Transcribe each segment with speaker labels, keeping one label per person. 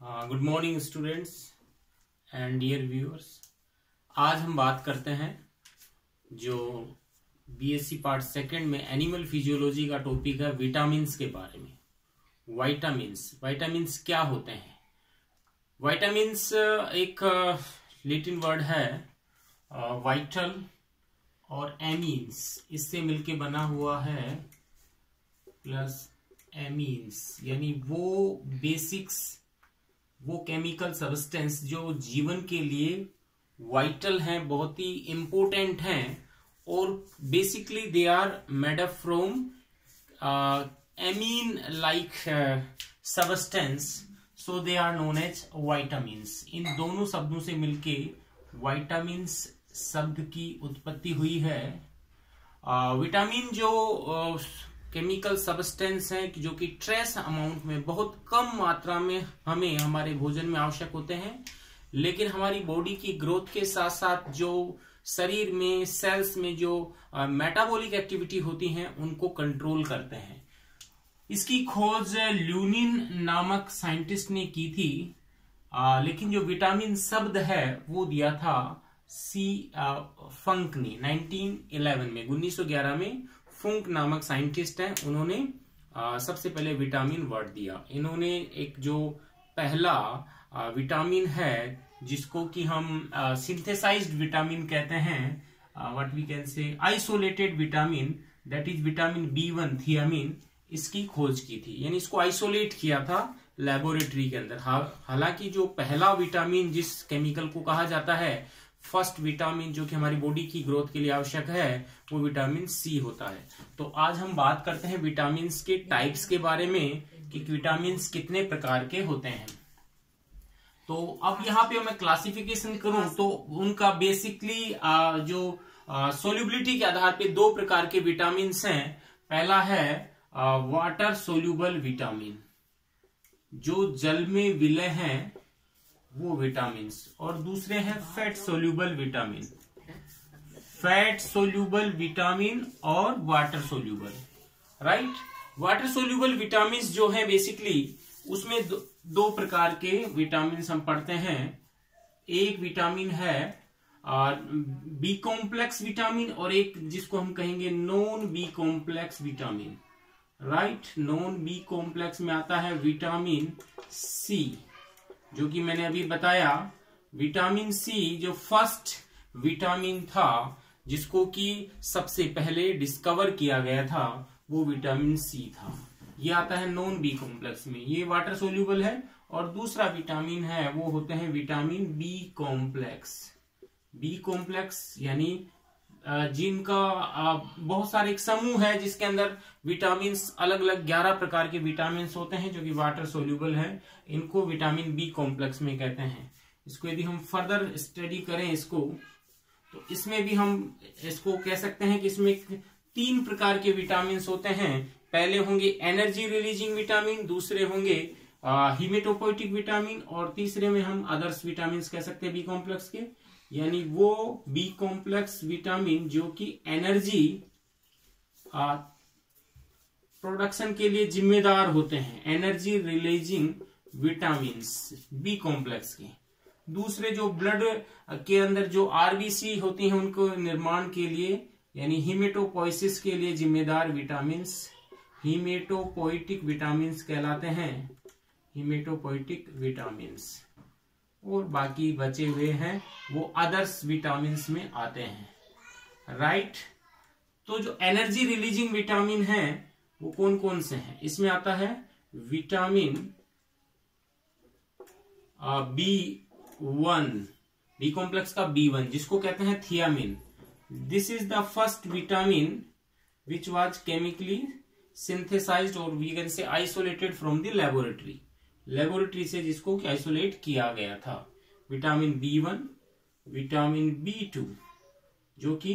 Speaker 1: Good morning students and dear viewers. आज हम बात करते हैं जो बीएससी पार्ट सेकंड में एनिमल फिजियोलॉजी का टॉपिक है विटामिन्स के बारे में। विटामिन्स क्या होते हैं? विटामिन्स एक लैटिन वर्ड है वाइटल और एमीन्स, इससे मिलके बना हुआ है प्लस एमीन्स, यानी वो बेसिक्स, वो केमिकल सब्सटेंस जो जीवन के लिए वाइटल हैं, बहुत ही इंपॉर्टेंट हैं और basically they are made up from amine like substance, so they are known as vitamins. इन दोनों शब्दों से मिलके वाइटामिन्स शब्द की उत्पत्ति हुई है। विटामिन जो केमिकल सब्सटेंस है जो कि ट्रेस अमाउंट में, बहुत कम मात्रा में हमें हमारे भोजन में आवश्यक होते हैं, लेकिन हमारी बॉडी की ग्रोथ के साथ साथ जो शरीर में सेल्स में जो मेटाबॉलिक एक्टिविटी होती हैं उनको कंट्रोल करते हैं। इसकी खोज ल्यूनिन नामक साइंटिस्ट ने की थी, लेकिन जो विटामिन शब्द है वो दिया था फंक ने 1911 में। फंक नामक साइंटिस्ट हैं, उन्होंने सबसे पहले विटामिन वर्ड दिया। इन्होंने एक जो पहला विटामिन है जिसको कि हम सिंथेसाइज्ड विटामिन कहते हैं, what we can say isolated vitamin, that is vitamin B1 thiamine, इसकी खोज की थी, यानी इसको आइसोलेट किया था लेबोरेटरी के अंदर। हालांकि जो पहला विटामिन जिस केमिकल को कहा जाता है फर्स्ट विटामिन जो कि हमारी बॉडी की ग्रोथ के लिए आवश्यक है, वो विटामिन सी होता है। तो आज हम बात करते हैं विटामिन के टाइप्स के बारे में कि विटामिन कितने प्रकार के होते हैं। तो अब यहाँ पे मैं क्लासिफिकेशन करूं तो उनका बेसिकली जो सोल्यूबिलिटी के आधार पे दो प्रकार के विटामिन हैं। पहला है वाटर सोल्यूबल विटामिन, जो जल में विलय हैं वो विटामिन, और दूसरे हैं fat soluble vitamin. Fat soluble vitamin और water soluble, right. Water soluble vitamin जो है बेसिकली उसमें दो प्रकार के विटामिन हम पढ़ते हैं। एक विटामिन है बी कॉम्प्लेक्स विटामिन और एक जिसको हम कहेंगे non B complex vitamin, right. Non B complex में आता है विटामिन सी, जो कि मैंने अभी बताया। विटामिन सी जो फर्स्ट विटामिन था जिसको कि सबसे पहले डिस्कवर किया गया था, वो विटामिन सी था। ये आता है नॉन बी कॉम्प्लेक्स में, ये वाटर सोल्यूबल है। और दूसरा विटामिन है वो होते हैं vitamin B complex. B complex यानी जिनका बहुत सारे एक समूह है जिसके अंदर विटामिन अलग अलग 11 प्रकार के विटामिन होते हैं जो कि वाटर सोल्यूबल है। इनको विटामिन बी कॉम्प्लेक्स में कहते हैं। इसको यदि हम फर्दर स्टडी करें इसको, तो इसमें भी हम इसको कह सकते हैं कि इसमें 3 प्रकार के विटामिन होते हैं। पहले होंगे एनर्जी रिलीजिंग विटामिन, दूसरे होंगे हीमेटोपोइटिक विटामिन, और तीसरे में हम अदर्स विटामिन कह सकते हैं बी कॉम्प्लेक्स के, यानी वो बी कॉम्प्लेक्स विटामिन जो कि एनर्जी प्रोडक्शन के लिए जिम्मेदार होते हैं, energy releasing vitamin B complex के। दूसरे जो ब्लड के अंदर जो आरबीसी होती हैं उनको निर्माण के लिए, यानी हीमेटोपोइसिस के लिए जिम्मेदार विटामिन हीमेटोपोइटिक विटामिन कहलाते हैं, हीमेटोपोइटिक विटामिन। और बाकी बचे हुए हैं वो अदर्स विटामिन में आते हैं, राइट। तो जो एनर्जी रिलीजिंग विटामिन है वो कौन कौन से हैं? इसमें आता है विटामिन B1, बी कॉम्प्लेक्स का B1 जिसको कहते हैं thiamine. This is the first vitamin which was chemically synthesised और we can say isolated from the laboratory से जिसको आइसोलेट किया गया था। विटामिन B1, विटामिन B2 जो कि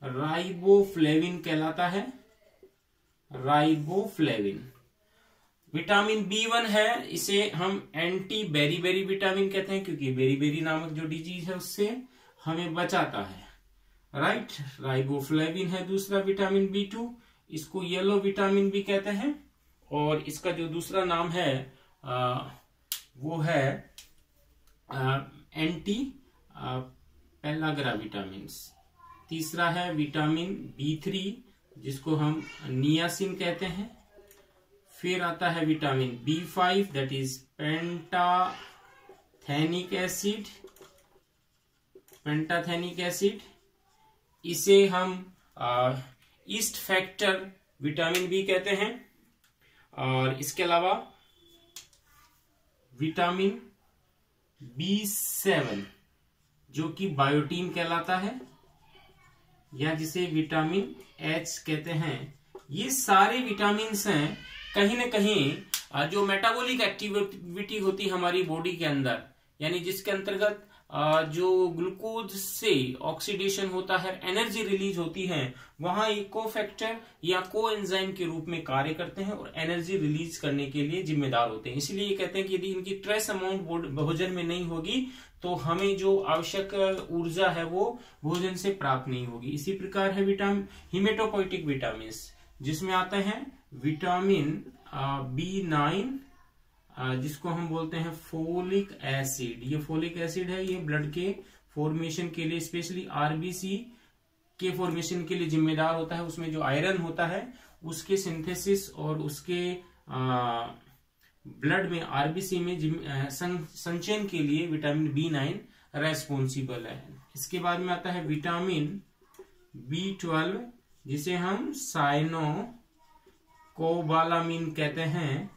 Speaker 1: राइबोफ्लेविन कहलाता है, राइबोफ्लेविन। विटामिन B1 है, इसे हम एंटी बेरीबेरी विटामिन कहते हैं क्योंकि बेरीबेरी नामक जो डिजीज है उससे हमें बचाता है, राइट। राइबोफ्लेविन है दूसरा विटामिन B2, इसको येलो विटामिन भी कहते हैं। और इसका जो दूसरा नाम है वो है एंटी पेलाग्राविटामिन्स। तीसरा है विटामिन B3 जिसको हम नियासिन कहते हैं। फिर आता है vitamin B5 that is pantothenic acid. इसे हम ईस्ट फैक्टर विटामिन बी कहते हैं। और इसके अलावा विटामिन B7 जो कि बायोटीन कहलाता है या जिसे विटामिन H कहते हैं। ये सारे विटामिन्स हैं कहीं ना कहीं जो मेटाबॉलिक एक्टिविटी होती है हमारी बॉडी के अंदर, यानी जिसके अंतर्गत जो ग्लूकोज से ऑक्सीडेशन होता है, एनर्जी रिलीज होती है, वहां एक कोफैक्टर या कोएंजाइम के रूप में कार्य करते हैं और एनर्जी रिलीज करने के लिए जिम्मेदार होते हैं। इसलिए ये कहते हैं कि यदि इनकी ट्रेस अमाउंट भोजन में नहीं होगी तो हमें जो आवश्यक ऊर्जा है वो भोजन से प्राप्त नहीं होगी। इसी प्रकार है हिमेटोपोइटिक विटामिन जिसमें आते हैं विटामिन B9 जिसको हम बोलते हैं फोलिक एसिड। ये फोलिक एसिड है, ये ब्लड के फॉर्मेशन के लिए, स्पेशली आरबीसी के फॉर्मेशन के लिए जिम्मेदार होता है। उसमें जो आयरन होता है उसके सिंथेसिस और उसके ब्लड में आरबीसी में संचयन के लिए विटामिन B9 रेस्पॉन्सिबल है। इसके बाद में आता है विटामिन B12 जिसे हम साइनोकोबालामिन कहते हैं,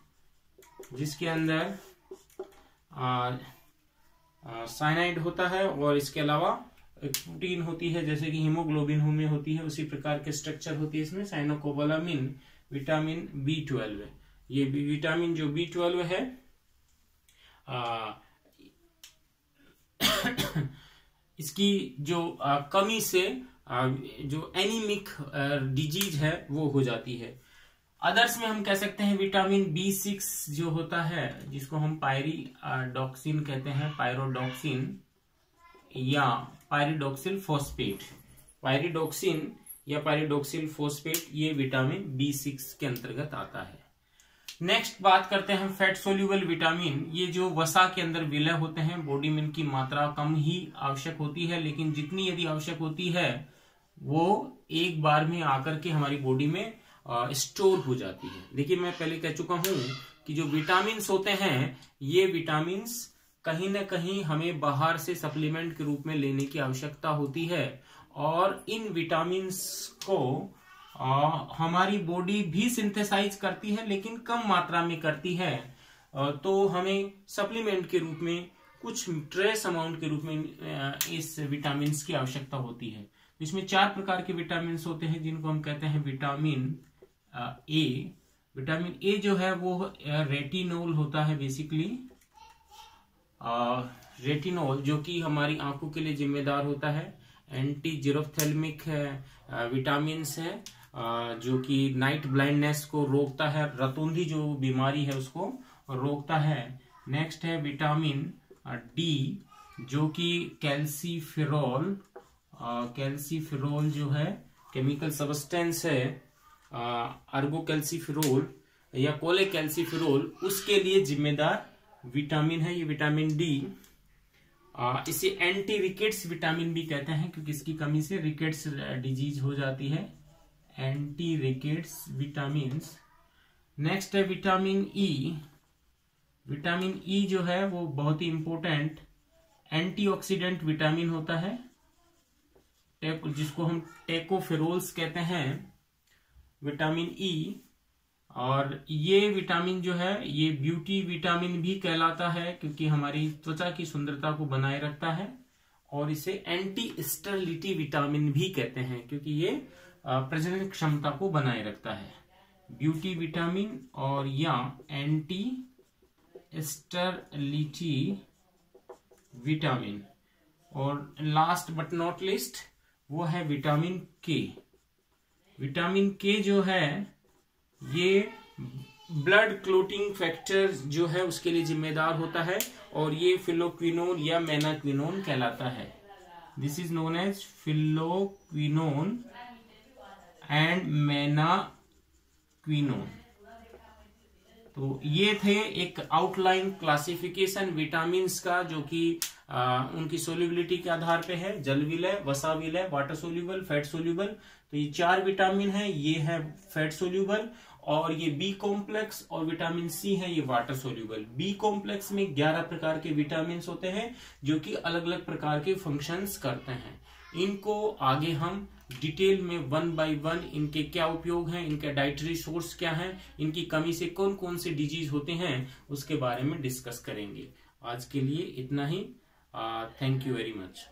Speaker 1: जिसके अंदर साइनाइड होता है और इसके अलावा एक प्रोटीन होती है जैसे कि हीमोग्लोबिन में होती है, उसी प्रकार के स्ट्रक्चर होती है इसमें। साइनोकोबालामिन विटामिन B12 है। ये विटामिन जो B12 है इसकी जो कमी से जो एनीमिक डिजीज है वो हो जाती है। अदर्स में हम कह सकते हैं विटामिन B6 जो होता है जिसको हम पायरिडॉक्सिन कहते हैं, पायरोडॉक्सिन या पायरिडॉक्सिल फोस्फेट। पायरिडॉक्सिन या पायरिडॉक्सिल फोस्फेट ये विटामिन B6 के अंतर्गत आता है। नेक्स्ट बात करते हैं फैट सोल्यूबल विटामिन। ये जो वसा के अंदर विलय होते हैं, बॉडी में इनकी मात्रा कम ही आवश्यक होती है, लेकिन जितनी यदि आवश्यक होती है वो एक बार में आकर के हमारी बॉडी में स्टोर हो जाती है। देखिए मैं पहले कह चुका हूं कि जो विटामिन्स होते हैं ये विटामिन्स कहीं ना कहीं हमें बाहर से सप्लीमेंट के रूप में लेने की आवश्यकता होती है और इन विटामिन्स को हमारी बॉडी भी सिंथेसाइज करती है लेकिन कम मात्रा में करती है। तो हमें सप्लीमेंट के रूप में कुछ ट्रेस अमाउंट के रूप में इस विटामिन्स की आवश्यकता होती है। इसमें 4 प्रकार के विटामिन्स होते हैं जिनको हम कहते हैं विटामिन ए। विटामिन ए जो है वो रेटिनोल होता है बेसिकली। रेटिनोल जो कि हमारी आंखों के लिए जिम्मेदार होता है। एंटी जीरोफ्थेल्मिक विटामिन्स है जो कि नाइट ब्लाइंडनेस को रोकता है, रतौंधी जो बीमारी है उसको रोकता है। नेक्स्ट है विटामिन डी जो कि कैल्सीफेरॉल जो है केमिकल सब्सटेंस है, अर्गोकैल्सीफेरॉल या कोलेकैल्सीफेरॉल, उसके लिए जिम्मेदार विटामिन है ये विटामिन डी। इसे एंटी रिकेट्स विटामिन भी कहते हैं क्योंकि इसकी कमी से रिकेट्स डिजीज हो जाती है। Anti rickets vitamin. नेक्स्ट है विटामिन ई। विटामिन ई जो है वो बहुत ही इंपॉर्टेंट एंटीऑक्सीडेंट विटामिन होता है जिसको हम टेकोफेरोल्स कहते हैं, विटामिन ई। और ये विटामिन जो है ये ब्यूटी विटामिन भी कहलाता है क्योंकि हमारी त्वचा की सुंदरता को बनाए रखता है। और इसे एंटी स्टेरिलिटी विटामिन भी कहते हैं क्योंकि ये प्रजनन क्षमता को बनाए रखता है। ब्यूटी विटामिन और या एंटी स्टेरिलिटी विटामिन। और लास्ट बट नॉट लिस्ट वो है विटामिन के। विटामिन के जो है ये ब्लड क्लोटिंग फैक्टर जो है उसके लिए जिम्मेदार होता है और ये फिलोक्विनोन या मेनाक्विनोन कहलाता है। This is known as phylloquinone and menaquinone. तो ये थे एक आउटलाइन क्लासिफिकेशन विटामिन्स का, जो कि उनकी सोल्युबिलिटी के आधार पे है, जल विलय, वसा विलय, वाटर सोल्यूबल, फैट सोल्यूबल। तो ये 4 विटामिन है, ये है फैट सोल्यूबल, और ये बी कॉम्प्लेक्स और विटामिन सी है, ये वाटर सोल्यूबल। बी कॉम्प्लेक्स में 11 प्रकार के विटामिन होते हैं जो कि अलग अलग प्रकार के फंक्शंस करते हैं। इनको आगे हम डिटेल में 1 बाय 1 इनके क्या उपयोग हैं, इनके डाइटरी सोर्स क्या हैं, इनकी कमी से कौन कौन से डिजीज होते हैं, उसके बारे में डिस्कस करेंगे। आज के लिए इतना ही। Thank you very much.